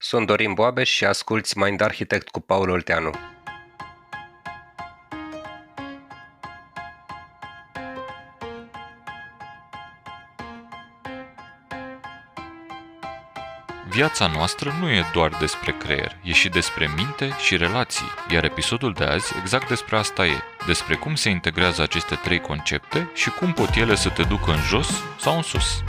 Sunt Dorin Boabeș și asculți Mind Architect cu Paul Olteanu. Viața noastră nu e doar despre creier, e și despre minte și relații, iar episodul de azi exact despre asta e, despre cum se integrează aceste trei concepte și cum pot ele să te ducă în jos sau în sus.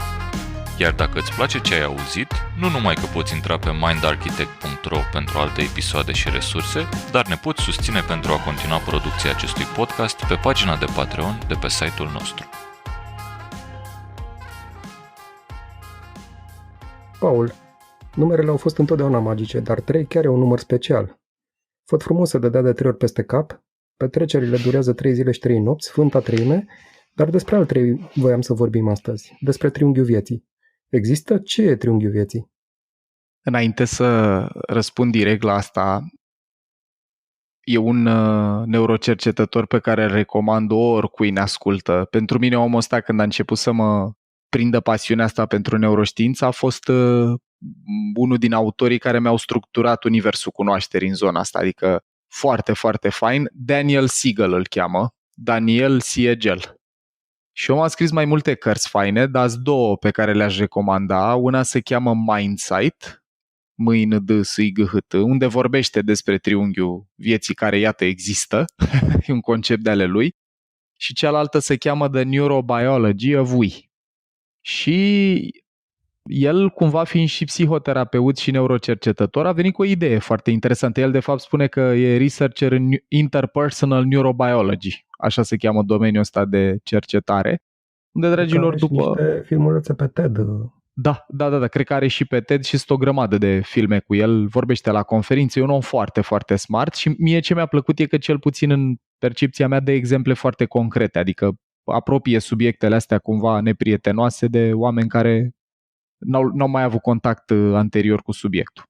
Iar dacă îți place ce ai auzit, nu numai că poți intra pe mindarchitect.ro pentru alte episoade și resurse, dar ne poți susține pentru a continua producția acestui podcast pe pagina de Patreon de pe site-ul nostru. Paul, numerele au fost întotdeauna magice, dar 3 chiar e un număr special. Făt frumos să dădea de 3 ori peste cap, petrecerile durează 3 zile și 3 nopți, Sfânta Treime, dar despre al 3 voiam să vorbim astăzi, despre triunghiul vieții. Există? Ce e triunghiul vieții? Înainte să răspund direct la asta, e un neurocercetător pe care îl recomand oricui ne ascultă. Pentru mine omul ăsta, când a început să mă prindă pasiunea asta pentru neuroștiință, a fost unul din autorii care mi-au structurat universul cunoașterii în zona asta, adică foarte, foarte fain. Daniel Siegel îl cheamă, Daniel Siegel. Și omul a scris mai multe cărți faine, dar sunt 2 pe care le-aș recomanda. Una se cheamă Mindsight, M-I-N-D-S-I-G-H-T, unde vorbește despre triunghiul vieții care, iată, există, e un concept de ale lui. Și cealaltă se cheamă The Neurobiology of We. Și el, cumva fiind și psihoterapeut și neurocercetător, a venit cu o idee foarte interesantă. El, de fapt, spune că e researcher în interpersonal neurobiology, așa se cheamă domeniul ăsta de cercetare. Unde, dragilor, după... niște filmulețe pe TED. Da, cred că are și pe TED și sunt o grămadă de filme cu el, vorbește la conferințe, e un om foarte, foarte smart și mie ce mi-a plăcut e că cel puțin în percepția mea de exemple foarte concrete, adică apropie subiectele astea cumva neprietenoase de oameni care n-au mai avut contact anterior cu subiectul.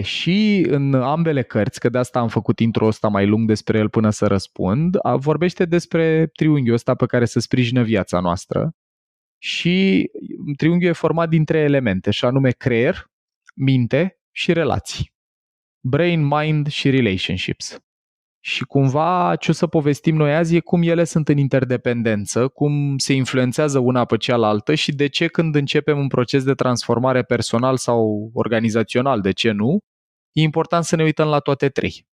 Și în ambele cărți, că de asta am făcut intro ăsta mai lung despre el până să răspund, vorbește despre triunghiul ăsta pe care să sprijină viața noastră. Și triunghiul e format din 3 elemente, și anume creier, minte și relații. Brain, mind și relationships. Și cumva ce o să povestim noi azi e cum ele sunt în interdependență, cum se influențează una pe cealaltă și de ce când începem un proces de transformare personal sau organizațional, de ce nu, e important să ne uităm la toate 3.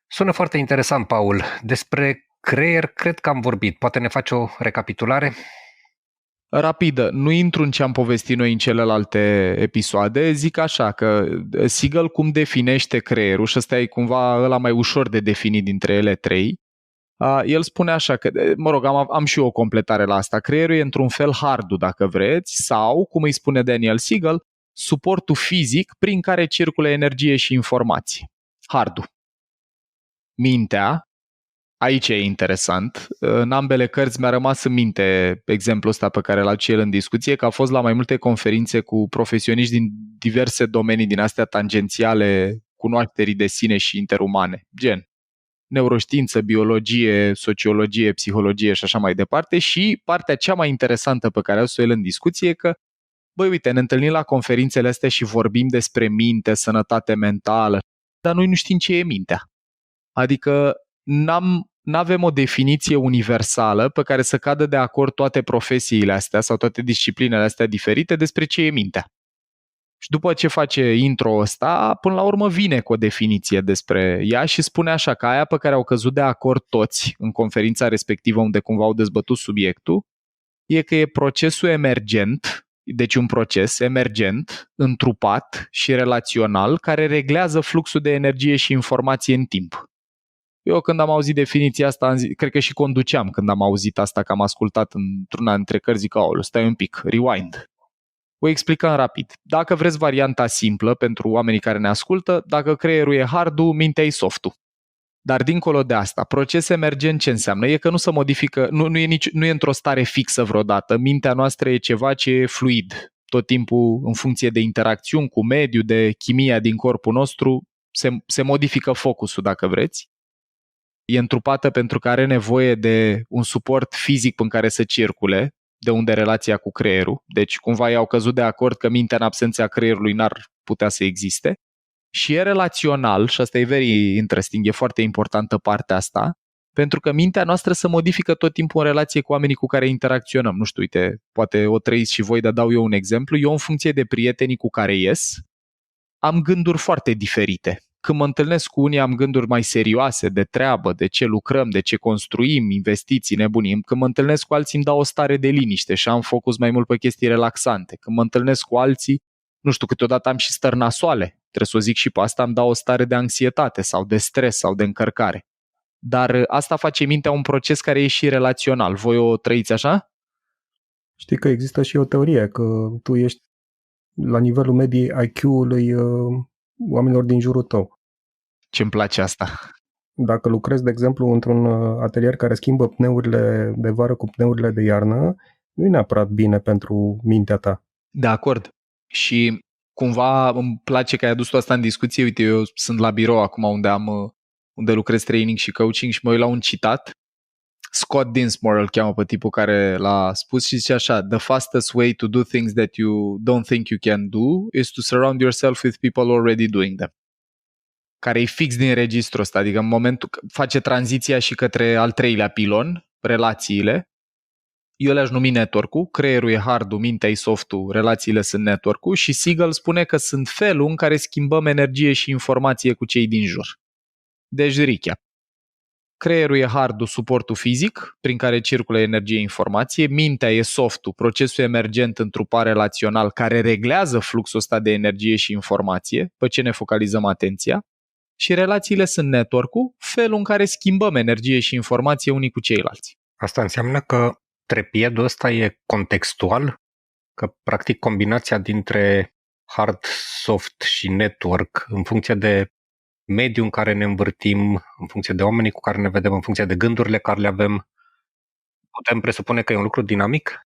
Sună foarte interesant, Paul. Despre creier cred că am vorbit. Poate ne faci o recapitulare? Rapidă, nu intru în ce am povestit noi în celelalte episoade, zic așa că Siegel cum definește creierul, și ăsta e cumva ăla mai ușor de definit dintre ele 3, el spune așa că, mă rog, am și eu o completare la asta, creierul e într-un fel hardul, dacă vreți, sau, cum îi spune Daniel Siegel, suportul fizic prin care circulă energie și informație. Hardul. Mintea, aici e interesant. În ambele cărți mi-a rămas în minte exemplul ăsta pe care l-a adus el în discuție, că a fost la mai multe conferințe cu profesioniști din diverse domenii din astea tangențiale cunoașterii de sine și interumane, gen neuroștiință, biologie, sociologie, psihologie și așa mai departe. Și partea cea mai interesantă pe care a adus-o el în discuție e că, băi, uite, ne întâlnim la conferințele astea și vorbim despre minte, sănătate mentală, dar noi nu știm ce e mintea. Adică n-avem o definiție universală pe care să cadă de acord toate profesiile astea sau toate disciplinele astea diferite despre ce e mintea. Și după ce face intro ăsta, până la urmă vine cu o definiție despre ea și spune așa că aia pe care au căzut de acord toți în conferința respectivă unde cumva au dezbătut subiectul, e că e procesul emergent, deci un proces emergent, întrupat și relațional care reglează fluxul de energie și informație în timp. Eu când am auzit definiția asta, cred că și conduceam când am auzit asta, că am ascultat într-una dintre cărți, zic, aoleu, stai un pic, rewind. O explicăm rapid. Dacă vreți varianta simplă pentru oamenii care ne ascultă, dacă creierul e hardul, mintea e softul. Dar dincolo de asta, proces emergent ce înseamnă? E că nu se modifică, nu e într-o stare fixă vreodată. Mintea noastră e ceva ce e fluid. Tot timpul, în funcție de interacțiuni cu mediul, de chimia din corpul nostru, se modifică focusul, dacă vreți. E întrupată pentru că are nevoie de un suport fizic în care să circule, de unde relația cu creierul. Deci cumva ei au căzut de acord că mintea în absența creierului n-ar putea să existe. Și e relațional, și asta e very interesting, e foarte importantă partea asta, pentru că mintea noastră se modifică tot timpul în relație cu oamenii cu care interacționăm. Nu știu, uite, poate o trăiți și voi, dar dau eu un exemplu. Eu, în funcție de prietenii cu care ies, am gânduri foarte diferite. Când mă întâlnesc cu unii, am gânduri mai serioase, de treabă, de ce lucrăm, de ce construim, investiții, nebunii. Când mă întâlnesc cu alții, îmi dau o stare de liniște și am focus mai mult pe chestii relaxante. Când mă întâlnesc cu alții, nu știu, câteodată am și stări nasoale. Trebuie să o zic și pe asta, îmi dau o stare de anxietate sau de stres sau de încărcare. Dar asta face mintea un proces care e și relațional. Voi o trăiți așa? Știi că există și o teorie că tu ești la nivelul medii IQ-ului oamenilor din jurul tău. Ce-mi place asta. Dacă lucrezi, de exemplu, într-un atelier care schimbă pneurile de vară cu pneurile de iarnă, nu e neapărat bine pentru mintea ta. De acord. Și cumva îmi place că ai adus tu asta în discuție. Uite, eu sunt la birou acum unde lucrez training și coaching și mă uit la un citat. Scott Dinsmore îl cheamă pe tipul care l-a spus și zice așa: The fastest way to do things that you don't think you can do is to surround yourself with people already doing them. Care e fix din registrul ăsta, adică în momentul face tranziția și către al treilea pilon, relațiile. Eu le-aș numi network-ul, creierul e hard-ul, mintea e soft-ul, relațiile sunt network-ul și Siegel spune că sunt felul în care schimbăm energie și informație cu cei din jur. Deci, recap. Creierul e hard-ul, suportul fizic, prin care circulă energie, informație, mintea e soft-ul, procesul emergent în trupa relațional care reglează fluxul ăsta de energie și informație, pe ce ne focalizăm atenția, și relațiile sunt network-ul, felul în care schimbăm energie și informație unii cu ceilalți. Asta înseamnă că trepiedul ăsta e contextual, că practic combinația dintre hard, soft și network în funcție de mediul în care ne învârtim, în funcție de oamenii cu care ne vedem, în funcție de gândurile care le avem, putem presupune că e un lucru dinamic?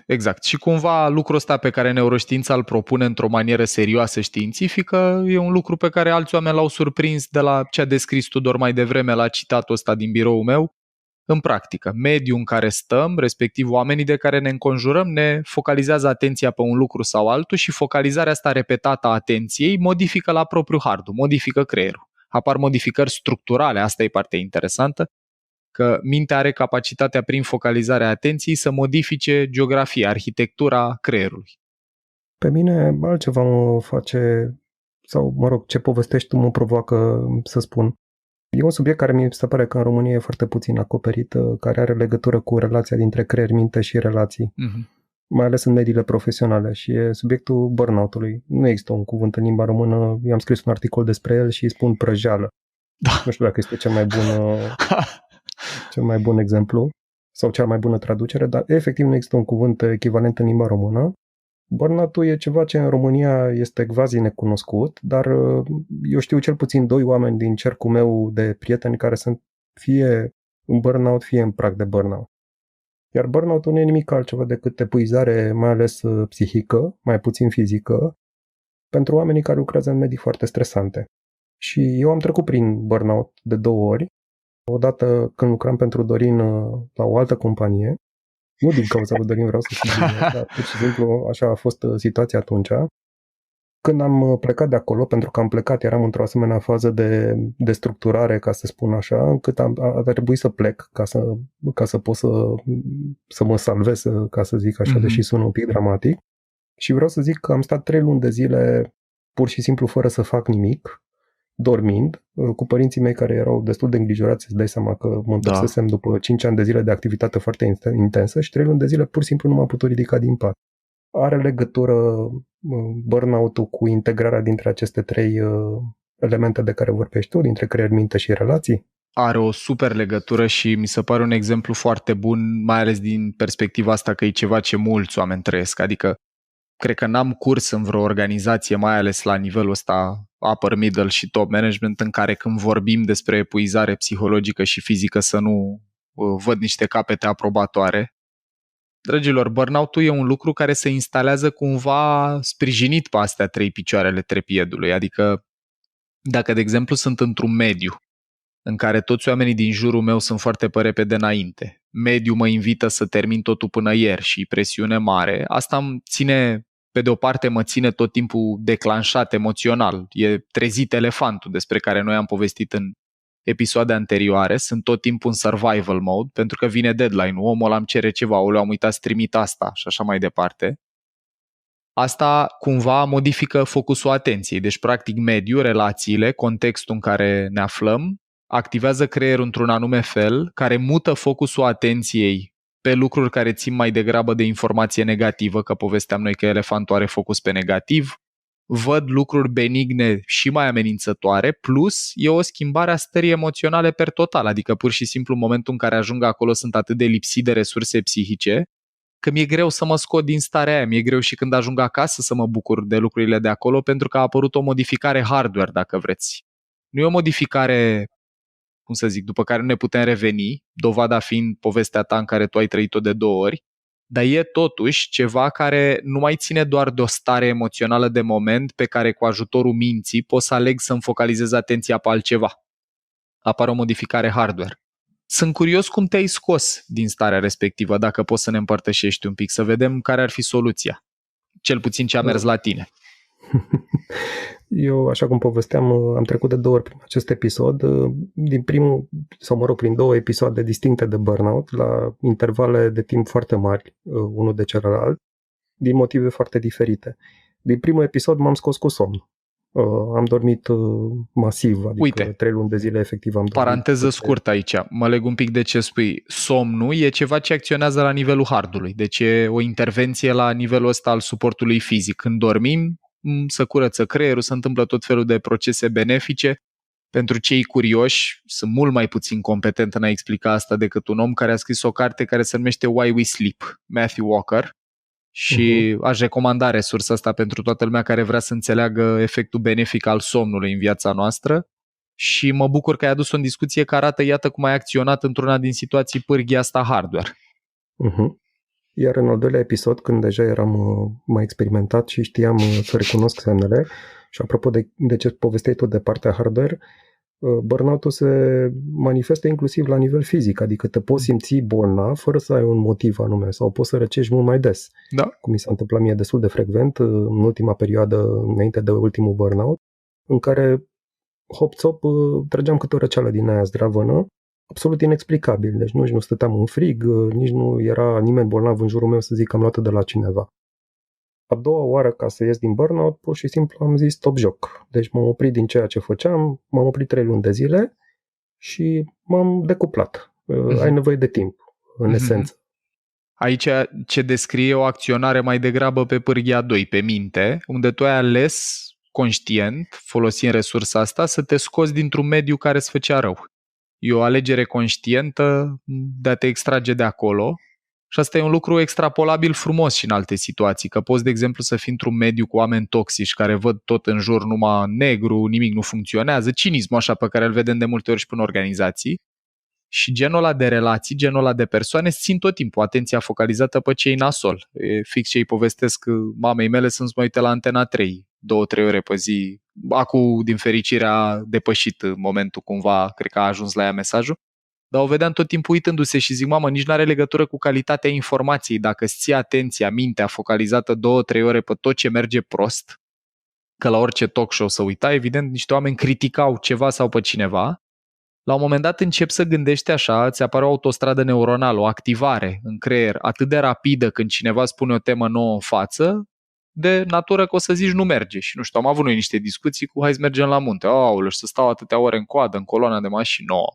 Exact. Și cumva lucrul ăsta pe care neuroștiința îl propune într-o manieră serioasă științifică e un lucru pe care alți oameni l-au surprins de la ce a descris Tudor mai devreme la citatul ăsta din biroul meu. În practică, mediul în care stăm, respectiv oamenii de care ne înconjurăm, ne focalizează atenția pe un lucru sau altul și focalizarea asta repetată a atenției modifică la propriu hardul, modifică creierul. Apar modificări structurale, asta e partea interesantă, că mintea are capacitatea prin focalizarea atenției să modifice geografia, arhitectura creierului. Pe mine altceva mă face, sau mă rog, ce povestești tu mă provoacă să spun. E un subiect care mi se pare că în România e foarte puțin acoperit, care are legătură cu relația dintre creier, minte și relații, mai ales în mediile profesionale, și e subiectul burnout-ului. Nu există un cuvânt în limba română, eu am scris un articol despre el și îi spun prăjeală. Da. Nu știu dacă este cel mai bun exemplu sau cea mai bună traducere, dar efectiv nu există un cuvânt echivalent în limba română. Burnout-ul e ceva ce în România este quasi necunoscut, dar eu știu cel puțin 2 oameni din cercul meu de prieteni care sunt fie în burnout, fie în prag de burnout. Iar burnout-ul nu e nimic altceva decât epuizare, mai ales psihică, mai puțin fizică, pentru oamenii care lucrează în medii foarte stresante. Și eu am trecut prin burnout de 2 ori. Odată când lucram pentru Dorin la o altă companie, nu din cauza lui Dorin vreau să subliniez, dar pur și simplu așa a fost situația atunci. Când am plecat de acolo, pentru că am plecat, eram într-o asemenea fază de destructurare, ca să spun așa, încât a trebuit să plec ca să pot să mă salvez, ca să zic așa, deși sună un pic dramatic. Și vreau să zic că am stat 3 luni de zile pur și simplu fără să fac nimic, dormind, cu părinții mei care erau destul de îngrijorați, să-ți dai seama că mă întorsesem după 5 ani de zile de activitate foarte intensă și 3 luni de zile pur și simplu nu m-am putut ridica din pat. Are legătură burnout-ul cu integrarea dintre aceste 3 elemente de care vorbești tu, dintre creier, minte și relații? Are o super legătură și mi se pare un exemplu foarte bun, mai ales din perspectiva asta că e ceva ce mulți oameni trăiesc. Adică cred că n-am curs în vreo organizație, mai ales la nivelul ăsta upper, middle și top management, în care când vorbim despre epuizare psihologică și fizică să nu văd niște capete aprobatoare. Dragilor, burnout-ul e un lucru care se instalează cumva sprijinit pe astea 3 picioarele trepiedului. Adică dacă, de exemplu, sunt într-un mediu în care toți oamenii din jurul meu sunt foarte pe repede înainte, mediul mă invită să termin totul până ieri și presiune mare, asta îmi ține, pe de o parte mă ține tot timpul declanșat emoțional. E trezit elefantul despre care noi am povestit în episoade anterioare, sunt tot timpul în survival mode, pentru că vine deadline-ul, omul ăla îmi cere ceva, am uitat să trimit asta și așa mai departe. Asta cumva modifică focusul atenției, deci practic mediul, relațiile, contextul în care ne aflăm, activează creierul într-un anume fel, care mută focusul atenției pe lucruri care țin mai degrabă de informație negativă, că povesteam noi că elefantul are focus pe negativ, văd lucruri benigne și mai amenințătoare, plus e o schimbare a stării emoționale per total, adică pur și simplu în momentul în care ajung acolo sunt atât de lipsit de resurse psihice, că mi-e greu să mă scot din starea aia, mi-e greu și când ajung acasă să mă bucur de lucrurile de acolo, pentru că a apărut o modificare hardware, dacă vreți. Nu e o modificare, cum să zic, după care nu ne putem reveni, dovada fiind povestea ta în care tu ai trăit-o de 2 ori, dar e totuși ceva care nu mai ține doar de o stare emoțională de moment pe care cu ajutorul minții pot să aleg să-mi focalizez atenția pe altceva. Apare o modificare hardware. Sunt curios cum te-ai scos din starea respectivă, dacă poți să ne împărtășești un pic, să vedem care ar fi soluția. Cel puțin ce a mers la tine. Eu, așa cum povesteam, am trecut de 2 ori prin acest episod, prin 2 episoade distincte de burnout, la intervale de timp foarte mari, unul de celălalt, din motive foarte diferite. Din primul episod m-am scos cu somn. Am dormit masiv, adică Uite, 3 luni de zile efectiv am dormit. Paranteză scurtă aici, mă leg un pic de ce spui. Somnul e ceva ce acționează la nivelul hardului, deci e o intervenție la nivelul ăsta al suportului fizic. Când dormim, se curăță creierul, se întâmplă tot felul de procese benefice. Pentru cei curioși, sunt mult mai puțin competent în a explica asta decât un om care a scris o carte care se numește Why We Sleep, Matthew Walker. Și aș recomanda resursa asta pentru toată lumea care vrea să înțeleagă efectul benefic al somnului în viața noastră. Și mă bucur că ai adus-o în discuție că arată, iată cum ai acționat într-una din situații pârghii asta hardware. Iar în al doilea episod, când deja eram mai experimentat și știam să recunosc semnele, și apropo de ce povesteai tu de partea hardware, burnout-ul se manifestă inclusiv la nivel fizic, adică te poți simți bolnav fără să ai un motiv anume sau poți să răcești mult mai des. Da. Cum mi s-a întâmplat mie destul de frecvent în ultima perioadă, înainte de ultimul burnout, în care hop-top trăgeam câte o răceală din aia zdravănă, absolut inexplicabil. Deci nici nu stăteam în frig, nici nu era nimeni bolnav în jurul meu să zic că am luat de la cineva. A doua oară, ca să ies din burnout, pur și simplu am zis stop joc. Deci m-am oprit din ceea ce făceam, m-am oprit 3 luni de zile și m-am decuplat. Ai nevoie de timp, în esență. Aici ce descrie o acționare mai degrabă pe pârghia 2, pe minte, unde tu ai ales conștient, folosind resursa asta, să te scoți dintr-un mediu care îți făcea rău. E o alegere conștientă de a te extrage de acolo. Și asta e un lucru extrapolabil frumos și în alte situații, că poți, de exemplu, să fii într-un mediu cu oameni toxici care văd tot în jur numai negru, nimic nu funcționează, cinismul așa pe care îl vedem de multe ori și până organizații. Și genul ăla de relații, genul ăla de persoane țin tot timpul atenția focalizată pe cei nasol. E fix ce îi povestesc mamei mele să-mi uite la Antena 3, 2-3 ore pe zi. Acum, din fericire, a depășit momentul cumva, cred că a ajuns la ea mesajul. Dar o vedeam tot timpul uitându-se și zic, mamă, nici nu are legătură cu calitatea informației. Dacă îți ții atenția, mintea focalizată 2-3 ore pe tot ce merge prost, că la orice talk show să uita, evident, niște oameni criticau ceva sau pe cineva, la un moment dat începi să gândești așa, îți apare o autostradă neuronală, o activare în creier atât de rapidă când cineva spune o temă nouă în față, de natură că o să zici nu merge. Și nu știu, am avut noi niște discuții cu hai să mergem la munte, aoleu, și să stau atâtea ore în coadă, în coloana de mașini nouă.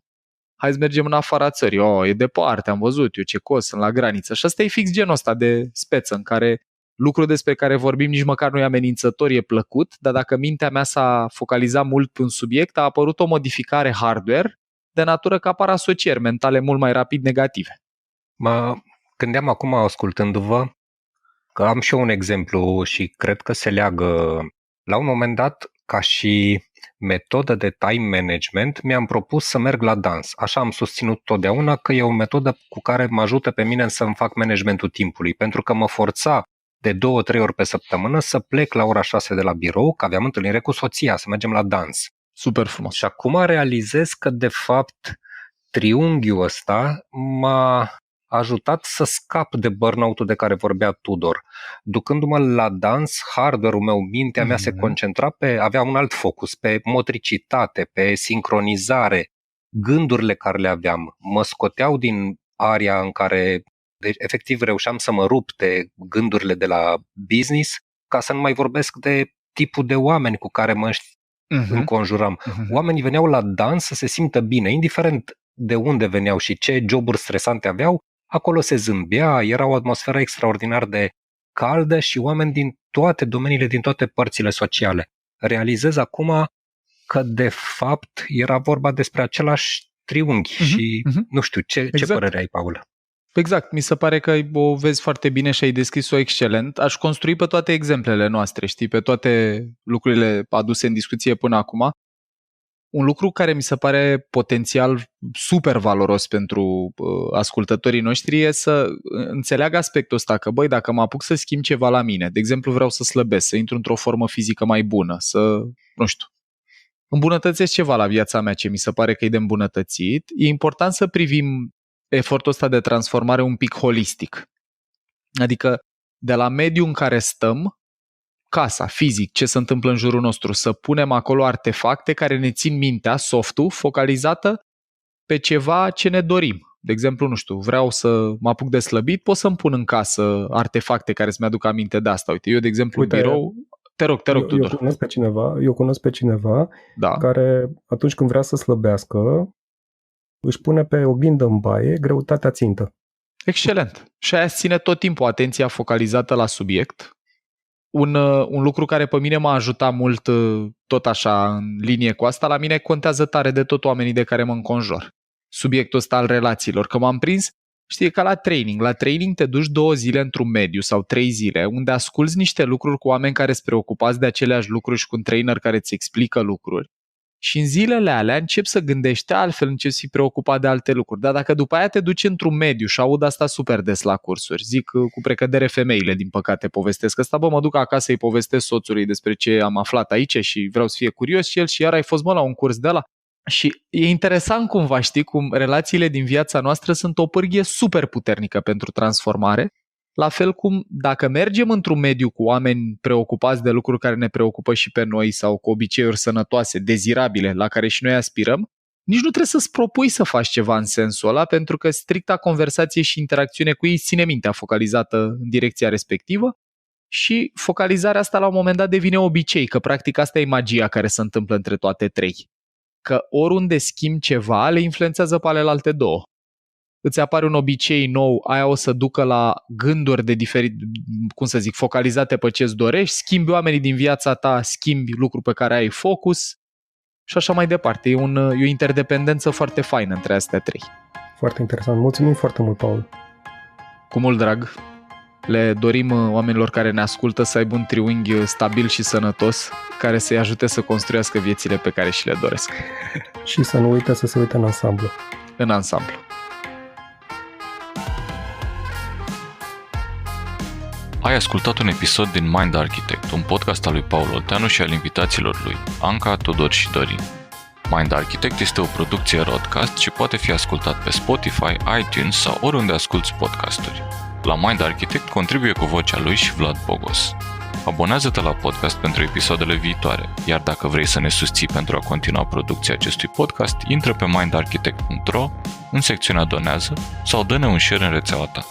Hai să mergem în afara țării, e departe, am văzut eu ce cos, sunt la graniță. Și asta e fix genul ăsta de speță în care lucrul despre care vorbim nici măcar nu e amenințător, e plăcut, dar dacă mintea mea s-a focalizat mult pe un subiect, a apărut o modificare hardware de natură că apar asocieri mentale mult mai rapid negative. Mă gândeam acum, ascultându-vă, că am și eu un exemplu și cred că se leagă. La un moment dat, ca și metodă de time management, mi-am propus să merg la dans. Așa am susținut totdeauna că e o metodă cu care mă ajută pe mine să-mi fac managementul timpului, pentru că mă forța de 2-3 ori pe săptămână să plec la ora 6 de la birou, că aveam întâlnire cu soția, să mergem la dans. Super frumos. Și acum realizez că, de fapt, triunghiul ăsta m-a a ajutat să scap de burnout-ul de care vorbea Tudor. Ducându-mă la dans, hardware-ul meu, mintea mea se concentra avea un alt focus, pe motricitate, pe sincronizare. Gândurile care le aveam mă scoteau din area în care efectiv reușeam să mă rup de gândurile de la business, ca să nu mai vorbesc de tipul de oameni cu care mă înconjuram. Oamenii veneau la dans să se simtă bine, indiferent de unde veneau și ce joburi stresante aveau, acolo se zâmbea, era o atmosferă extraordinar de caldă și oameni din toate domeniile, din toate părțile sociale. Realizez acum că de fapt era vorba despre același triunghi și nu știu, ce părere ai, Paul? Exact, mi se pare că o vezi foarte bine și ai descris-o excelent. Aș construi pe toate exemplele noastre, știi, pe toate lucrurile aduse în discuție până acum. Un lucru care mi se pare potențial super valoros pentru ascultătorii noștri e să înțeleagă aspectul ăsta, că băi, dacă mă apuc să schimb ceva la mine, de exemplu vreau să slăbesc, să intru într-o formă fizică mai bună, să, nu știu, îmbunătățesc ceva la viața mea ce mi se pare că e de îmbunătățit, e important să privim efortul ăsta de transformare un pic holistic. Adică de la mediul în care stăm, casa, fizic, ce se întâmplă în jurul nostru, să punem acolo artefacte care ne țin mintea, softul, focalizată pe ceva ce ne dorim. De exemplu, nu știu, vreau să mă apuc de slăbit, pot să-mi pun în casă artefacte care să-mi aduc aminte de asta. Uite, eu, de exemplu, birou... Te rog, Tudor. Eu cunosc pe cineva care, atunci când vrea să slăbească, își pune pe oglindă în baie greutatea țintă. Excelent. Și aia ține tot timpul atenția focalizată la subiect. Un lucru care pe mine m-a ajutat mult, tot așa, în linie cu asta, la mine contează tare de tot oamenii de care mă înconjur. Subiectul ăsta al relațiilor. Că m-am prins, știi, ca la training. La training te duci 2 zile într-un mediu sau 3 zile, unde asculți niște lucruri cu oameni care sunt preocupați de aceleași lucruri și cu un trainer care îți explică lucruri. Și în zilele alea începi să gândești altfel, începi să fii preocupat de alte lucruri. Dar dacă după aia te duci într-un mediu, și aud asta super des la cursuri, zic cu precădere femeile, din păcate, povestesc asta, mă duc acasă să-i povestesc soțului despre ce am aflat aici și vreau să fie curios și el și iar ai fost la un curs de ăla. Și e interesant cumva, știi, cum relațiile din viața noastră sunt o pârghie super puternică pentru transformare. La fel cum dacă mergem într-un mediu cu oameni preocupați de lucruri care ne preocupă și pe noi sau cu obiceiuri sănătoase, dezirabile, la care și noi aspirăm, nici nu trebuie să-ți propui să faci ceva în sensul ăla, pentru că stricta conversație și interacțiune cu ei ține mintea focalizată în direcția respectivă și focalizarea asta la un moment dat devine obicei, că practic asta e magia care se întâmplă între toate trei. Că oriunde schimbi ceva, le influențează pe alelalte două. Îți apare un obicei nou, aia o să ducă la gânduri de diferit, focalizate pe ce-ți dorești, schimbi oamenii din viața ta, schimbi lucruri pe care ai focus și așa mai departe. E o interdependență foarte faină între astea trei. Foarte interesant. Mulțumim foarte mult, Paul. Cu mult drag. Le dorim oamenilor care ne ascultă să aibă un triunghi stabil și sănătos, care să-i ajute să construiască viețile pe care și le doresc. Și să nu uite să se uite în ansamblu. În ansamblu. Ai ascultat un episod din Mind Architect, un podcast al lui Paul Olteanu și al invitaților lui, Anca, Tudor și Dorin. Mind Architect este o producție Rodcast și poate fi ascultat pe Spotify, iTunes sau oriunde asculți podcasturi. La Mind Architect contribuie cu vocea lui și Vlad Bogos. Abonează-te la podcast pentru episoadele viitoare, iar dacă vrei să ne susții pentru a continua producția acestui podcast, intră pe mindarchitect.ro în secțiunea Donează sau dă-ne un share în rețeaua ta.